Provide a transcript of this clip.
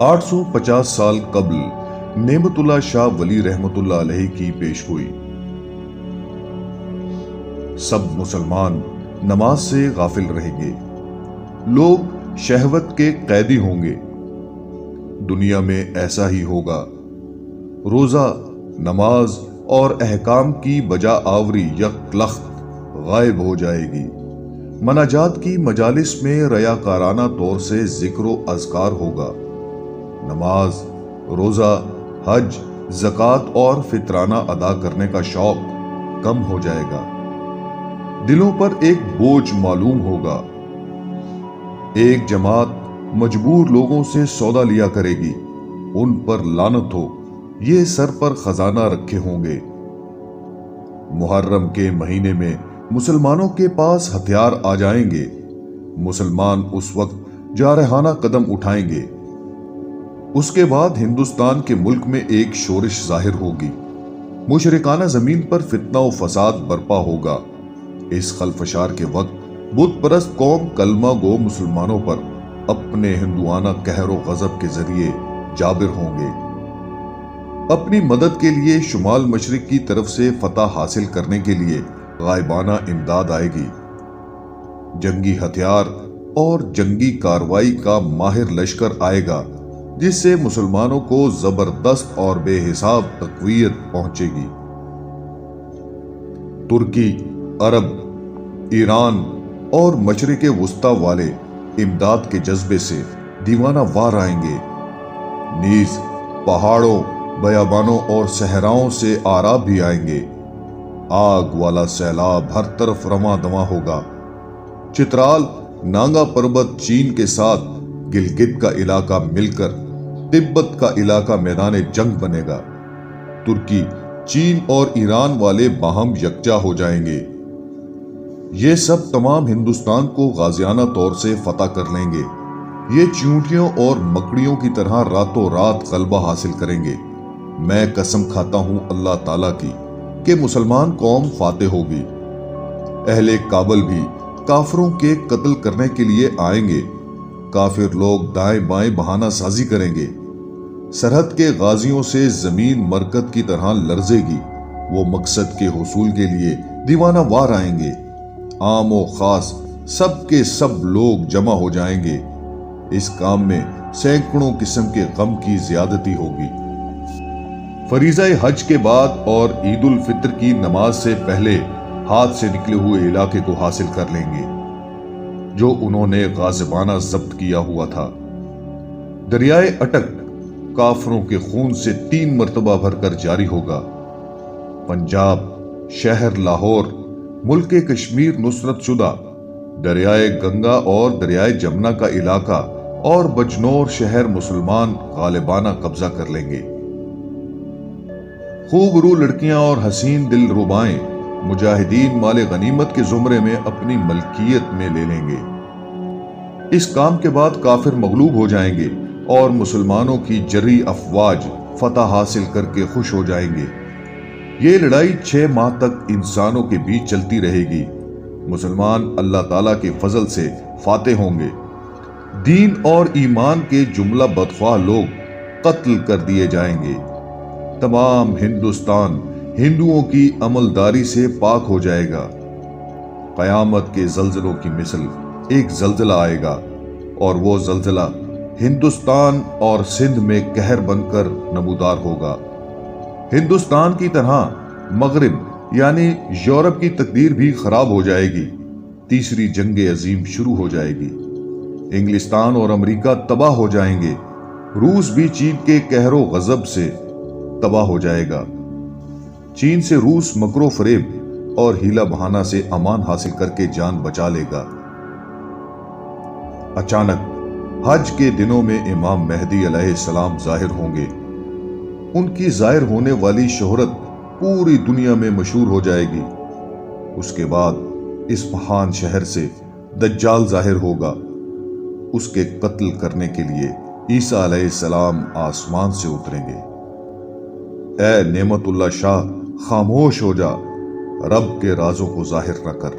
850 سال قبل نعمت اللہ شاہ ولی رحمت اللہ علیہ کی پیش گوئی۔ سب مسلمان نماز سے غافل رہیں گے، لوگ شہوت کے قیدی ہوں گے۔ دنیا میں ایسا ہی ہوگا، روزہ، نماز اور احکام کی بجا آوری یک لخت غائب ہو جائے گی۔ مناجات کی مجالس میں ریاکارانہ طور سے ذکر و اذکار ہوگا۔ نماز، روزہ، حج، زکوٰۃ اور فطرانہ ادا کرنے کا شوق کم ہو جائے گا۔ دلوں پر ایک بوجھ معلوم ہوگا۔ ایک جماعت مجبور لوگوں سے سودا لیا کرے گی، ان پر لعنت ہو، یہ سر پر خزانہ رکھے ہوں گے۔ محرم کے مہینے میں مسلمانوں کے پاس ہتھیار آ جائیں گے۔ مسلمان اس وقت جارحانہ قدم اٹھائیں گے۔ اس کے بعد ہندوستان کے ملک میں ایک شورش ظاہر ہوگی، مشرکانہ زمین پر فتنہ و فساد برپا ہوگا۔ اس خلفشار کے وقت بت پرست قوم کلمہ گو مسلمانوں پر اپنے ہندوانہ قہر و غضب کے ذریعے جابر ہوں گے۔ اپنی مدد کے لیے شمال مشرق کی طرف سے فتح حاصل کرنے کے لیے غائبانہ امداد آئے گی۔ جنگی ہتھیار اور جنگی کارروائی کا ماہر لشکر آئے گا، جس سے مسلمانوں کو زبردست اور بے حساب تقویت پہنچے گی۔ ترکی، عرب، ایران اور مشرق وسطی والے امداد کے جذبے سے دیوانہ وار آئیں گے۔ نیز پہاڑوں، بیابانوں اور صحراؤں سے آراب بھی آئیں گے۔ آگ والا سیلاب ہر طرف رواں دواں ہوگا۔ چترال، نانگا پربت چین کے ساتھ گلگت کا علاقہ مل کر تبت کا علاقہ میدان جنگ بنے گا۔ ترکی، چین اور ایران والے باہم یکجا ہو جائیں گے۔ یہ سب تمام ہندوستان کو غازیانہ طور سے فتح کر لیں گے۔ یہ چیونٹیوں اور مکڑیوں کی طرح راتوں رات غلبہ حاصل کریں گے۔ میں قسم کھاتا ہوں اللہ تعالیٰ کی کہ مسلمان قوم فاتح ہوگی۔ اہل کابل بھی کافروں کے قتل کرنے کے لیے آئیں گے۔ کافر لوگ دائیں بائیں بہانہ سازی کریں گے۔ سرحد کے غازیوں سے زمین مرکت کی طرح لرزے گی۔ وہ مقصد کے حصول کے لیے دیوانہ وار آئیں گے۔ عام و خاص سب کے سب لوگ جمع ہو جائیں گے۔ اس کام میں سینکڑوں قسم کے غم کی زیادتی ہوگی۔ فریضہ حج کے بعد اور عید الفطر کی نماز سے پہلے ہاتھ سے نکلے ہوئے علاقے کو حاصل کر لیں گے، جو انہوں نے غاصبانہ ضبط کیا ہوا تھا۔ دریائے اٹک کافروں کے خون سے 3 مرتبہ بھر کر جاری ہوگا۔ پنجاب، شہر لاہور، ملک کشمیر نصرت شدہ، دریائے گنگا اور دریائے جمنا کا علاقہ اور بجنور شہر مسلمان غالبانہ قبضہ کر لیں گے۔ خوب رو لڑکیاں اور حسین دل ربائیں مجاہدین مال غنیمت کے زمرے میں اپنی ملکیت میں لے لیں گے۔ اس کام کے بعد کافر مغلوب ہو جائیں گے اور مسلمانوں کی جری افواج فتح حاصل کر کے خوش ہو جائیں گے۔ یہ لڑائی 6 ماہ تک انسانوں کے بیچ چلتی رہے گی۔ مسلمان اللہ تعالیٰ کے فضل سے فاتح ہوں گے۔ دین اور ایمان کے جملہ بدخواہ لوگ قتل کر دیے جائیں گے۔ تمام ہندوستان ہندوؤں کی عملداری سے پاک ہو جائے گا۔ قیامت کے زلزلوں کی مثل ایک زلزلہ آئے گا، اور وہ زلزلہ ہندوستان اور سندھ میں قہر بن کر نمودار ہوگا۔ ہندوستان کی طرح مغرب یعنی یورپ کی تقدیر بھی خراب ہو جائے گی۔ تیسری جنگ عظیم شروع ہو جائے گی۔ انگلستان اور امریکہ تباہ ہو جائیں گے۔ روس بھی چین کے قہر و غضب سے تباہ ہو جائے گا۔ چین سے روس مکر و فریب اور ہیلا بہانہ سے امان حاصل کر کے جان بچا لے گا۔ اچانک حج کے دنوں میں امام مہدی علیہ السلام ظاہر ہوں گے۔ ان کی ظاہر ہونے والی شہرت پوری دنیا میں مشہور ہو جائے گی۔ اس کے بعد اصفہان شہر سے دجال ظاہر ہوگا۔ اس کے قتل کرنے کے لیے عیسیٰ علیہ السلام آسمان سے اتریں گے۔ اے نعمت اللہ شاہ، خاموش ہو جا، رب کے رازوں کو ظاہر نہ کر۔